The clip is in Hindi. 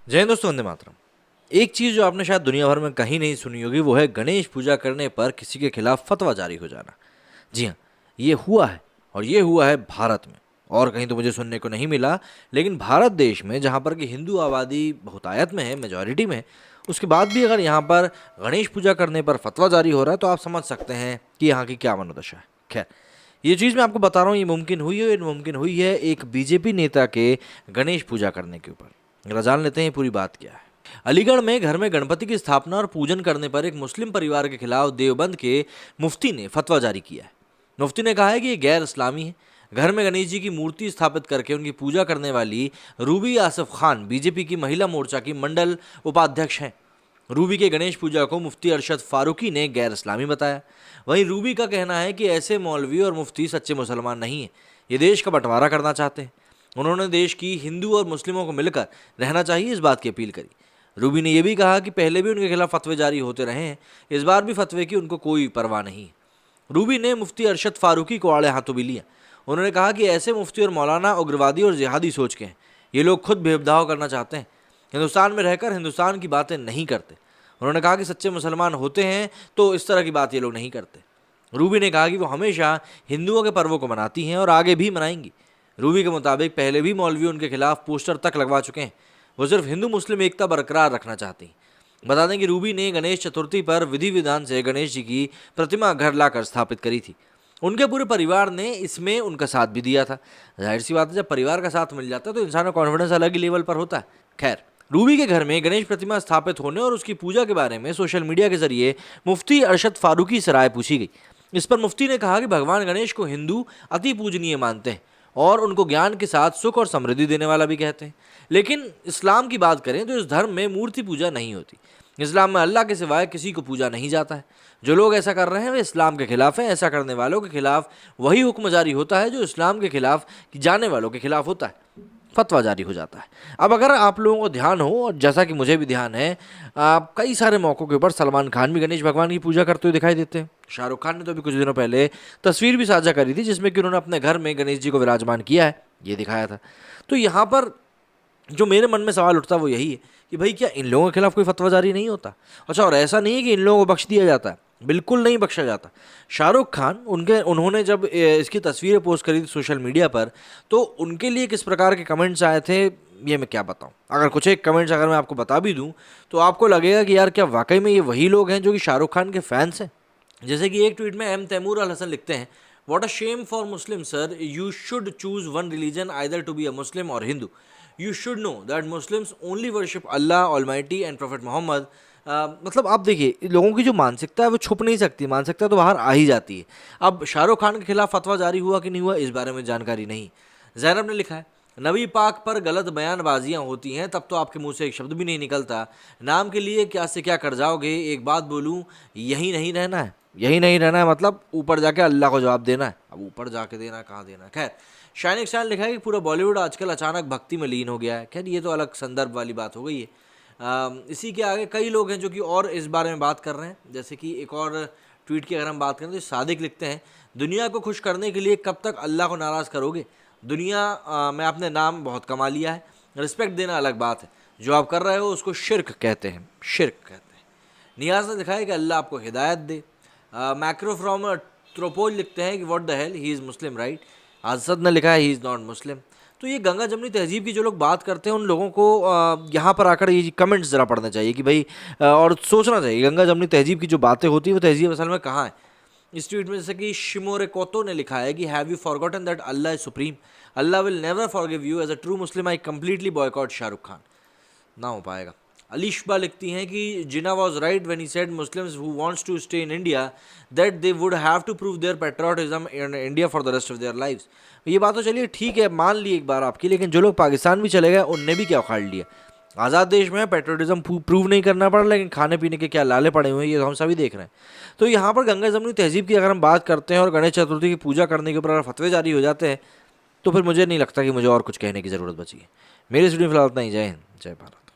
जय हिंद दोस्तों, वंदे मातरम। एक चीज़ जो आपने शायद दुनिया भर में कहीं नहीं सुनी होगी वो है गणेश पूजा करने पर किसी के खिलाफ फतवा जारी हो जाना। जी हाँ, ये हुआ है और ये हुआ है भारत में। और कहीं तो मुझे सुनने को नहीं मिला, लेकिन भारत देश में जहाँ पर कि हिंदू आबादी बहुतायत में है, मेजॉरिटी में है, उसके बाद भी अगर यहाँ पर गणेश पूजा करने पर फतवा जारी हो रहा है तो आप समझ सकते हैं कि यहाँ की क्या मनोदशा है। खैर, ये चीज़ मैं आपको बता रहा हूँ, ये मुमकिन हुई है एक बीजेपी नेता के गणेश पूजा करने के ऊपर। जरा जान लेते हैं पूरी बात क्या है। अलीगढ़ में घर में गणपति की स्थापना और पूजन करने पर एक मुस्लिम परिवार के खिलाफ देवबंद के मुफ्ती ने फतवा जारी किया है। मुफ्ती ने कहा है कि ये गैर इस्लामी है। घर में गणेश जी की मूर्ति स्थापित करके उनकी पूजा करने वाली रूबी आसिफ खान बीजेपी की महिला मोर्चा की मंडल उपाध्यक्ष हैं। रूबी के गणेश पूजा को मुफ्ती अरशद फारूकी ने गैर इस्लामी बताया। वहीं रूबी का कहना है कि ऐसे मौलवी और मुफ्ती सच्चे मुसलमान नहीं हैं, ये देश का बंटवारा करना चाहते हैं। उन्होंने देश की हिंदू और मुस्लिमों को मिलकर रहना चाहिए, इस बात की अपील करी। रूबी ने यह भी कहा कि पहले भी उनके खिलाफ फतवे जारी होते रहे हैं, इस बार भी फतवे की उनको कोई परवाह नहीं है। रूबी ने मुफ्ती अरशद फारूकी को आड़े हाथों भी लिया। उन्होंने कहा कि ऐसे मुफ्ती और मौलाना उग्रवादी और जिहादी सोच के हैं। ये लोग खुद भेदभाव करना चाहते हैं, हिंदुस्तान में रहकर हिंदुस्तान की बातें नहीं करते। उन्होंने कहा कि सच्चे मुसलमान होते हैं तो इस तरह की बात ये लोग नहीं करते। रूबी ने कहा कि वो हमेशा हिंदुओं के पर्वों को मनाती हैं और आगे भी मनाएंगी। रूबी के मुताबिक पहले भी मौलवी उनके खिलाफ पोस्टर तक लगवा चुके हैं। वो सिर्फ हिंदू मुस्लिम एकता बरकरार रखना चाहती हैं। बता दें कि रूबी ने गणेश चतुर्थी पर विधि विधान से गणेश जी की प्रतिमा घर लाकर स्थापित करी थी। उनके पूरे परिवार ने इसमें उनका साथ भी दिया था। जाहिर सी बात है, जब परिवार का साथ मिल जाता है तो इंसान का कॉन्फिडेंस अलग ही लेवल पर होता है। खैर, रूबी के घर में गणेश प्रतिमा स्थापित होने और उसकी पूजा के बारे में सोशल मीडिया के जरिए मुफ्ती अरशद फारूकी से राय पूछी गई। इस पर मुफ्ती ने कहा कि भगवान गणेश को हिंदू अति पूजनीय मानते हैं और उनको ज्ञान के साथ सुख और समृद्धि देने वाला भी कहते हैं। लेकिन इस्लाम की बात करें तो इस धर्म में मूर्ति पूजा नहीं होती। इस्लाम में अल्लाह के सिवाय किसी को पूजा नहीं जाता है। जो लोग ऐसा कर रहे हैं वे इस्लाम के खिलाफ हैं। ऐसा करने वालों के खिलाफ वही हुक्म जारी होता है जो इस्लाम के खिलाफ जाने वालों के खिलाफ होता है, फतवा जारी हो जाता है। अब अगर आप लोगों को ध्यान हो, और जैसा कि मुझे भी ध्यान है, आप कई सारे मौक़ों के ऊपर सलमान खान भी गणेश भगवान की पूजा करते हुए दिखाई देते हैं। शाहरुख खान ने तो अभी कुछ दिनों पहले तस्वीर भी साझा करी थी जिसमें कि उन्होंने अपने घर में गणेश जी को विराजमान किया है, ये दिखाया था। तो यहाँ पर जो मेरे मन में सवाल उठता है वो यही है कि भाई क्या इन लोगों के खिलाफ कोई फतवा जारी नहीं होता? अच्छा, और ऐसा नहीं है कि इन लोगों को बख्श दिया जाता है, बिल्कुल नहीं बख्शा जाता। शाहरुख खान उन्होंने जब इसकी तस्वीरें पोस्ट करी थी सोशल मीडिया पर तो उनके लिए किस प्रकार के कमेंट्स आए थे ये मैं क्या बताऊं। अगर कुछ एक कमेंट्स अगर मैं आपको बता भी दूं तो आपको लगेगा कि यार क्या वाकई में ये वही लोग हैं जो कि शाहरुख खान के फैंस हैं। जैसे कि एक ट्वीट में एम तैमूर अल हसन लिखते हैं, what a shame for Muslim sir, you should choose one religion either to be a Muslim और Hindu. You should know that Muslims only worship Allah almighty and prophet Muhammad. मतलब आप देखिए, लोगों की जो मानसिकता है वो छुप नहीं सकती, मानसिकता तो बाहर आ ही जाती है। अब शाहरुख खान के खिलाफ फतवा जारी हुआ कि नहीं हुआ इस बारे में जानकारी नहीं। जैनब ने लिखा है, नबी पाक पर गलत बयानबाजियाँ होती हैं तब तो आपके मुंह से एक शब्द भी नहीं निकलता। नाम के लिए क्या से क्या कर जाओगे। एक बात बोलूँ, यही नहीं रहना है, यही नहीं रहना है, मतलब ऊपर जाके अल्लाह को जवाब देना है। अब ऊपर जाके देना कहाँ देना है। खैर, शाइनिक स्टार लिखा है कि पूरा बॉलीवुड आजकल अचानक भक्ति में लीन हो गया है। खैर, ये तो अलग संदर्भ वाली बात हो गई है। इसी के आगे कई लोग हैं जो कि और इस बारे में बात कर रहे हैं। जैसे कि एक और ट्वीट की अगर हम बात करें तो सादिक लिखते हैं, दुनिया को खुश करने के लिए कब तक अल्लाह को नाराज़ करोगे। दुनिया में आपने नाम बहुत कमा लिया है, रिस्पेक्ट देना अलग बात है। जो आप कर रहे हो उसको शिर्क कहते हैं, शिर्क कहते हैं। नियाज ने लिखा है कि अल्लाह आपको हिदायत दे। मैक्रो फ्रॉम त्रोपोज लिखते हैं कि what the hell, he is Muslim right. Asad ने लिखा है ही इज़ नॉट मुस्लिम। तो ये गंगा जमनी तहजीब की जो लोग बात करते हैं उन लोगों को यहाँ पर आकर ये कमेंट्स ज़रा पढ़ना चाहिए कि भाई और सोचना चाहिए गंगा जमनी तहजीब की जो बातें होती है वो तहजीब असल में कहाँ है। इस ट्वीट में जैसे कि शिमोरे कोतो ने लिखा है कि have you forgotten that Allah is supreme, Allah will never forgive you, as a true Muslim I completely boycott Shahrukh Khan. ना हो पाएगा। अलीशबा लिखती हैं कि Jinnah was right when he said Muslims who wants to stay in India that they would have to prove their patriotism in India for the rest of their lives. ये बात तो चलिए ठीक है, मान ली एक बार आपकी, लेकिन जो लोग पाकिस्तान भी चले गए उनने भी क्या उखाड़ लिया। आज़ाद देश में पेट्रियोटिज्म प्रूव नहीं करना पड़ा, लेकिन खाने पीने के क्या लाले पड़े हुए हैं ये तो हम सभी देख रहे हैं। तो यहाँ पर गंगा जमनी तहजीब की अगर हम बात करते हैं और गणेश चतुर्थी की पूजा करने के ऊपर अगर फतवे जारी हो जाते हैं तो फिर मुझे नहीं लगता कि मुझे और कुछ कहने की ज़रूरत बची है। मेरी वीडियो फिलहाल इतना ही। जय हिंद, जय भारत।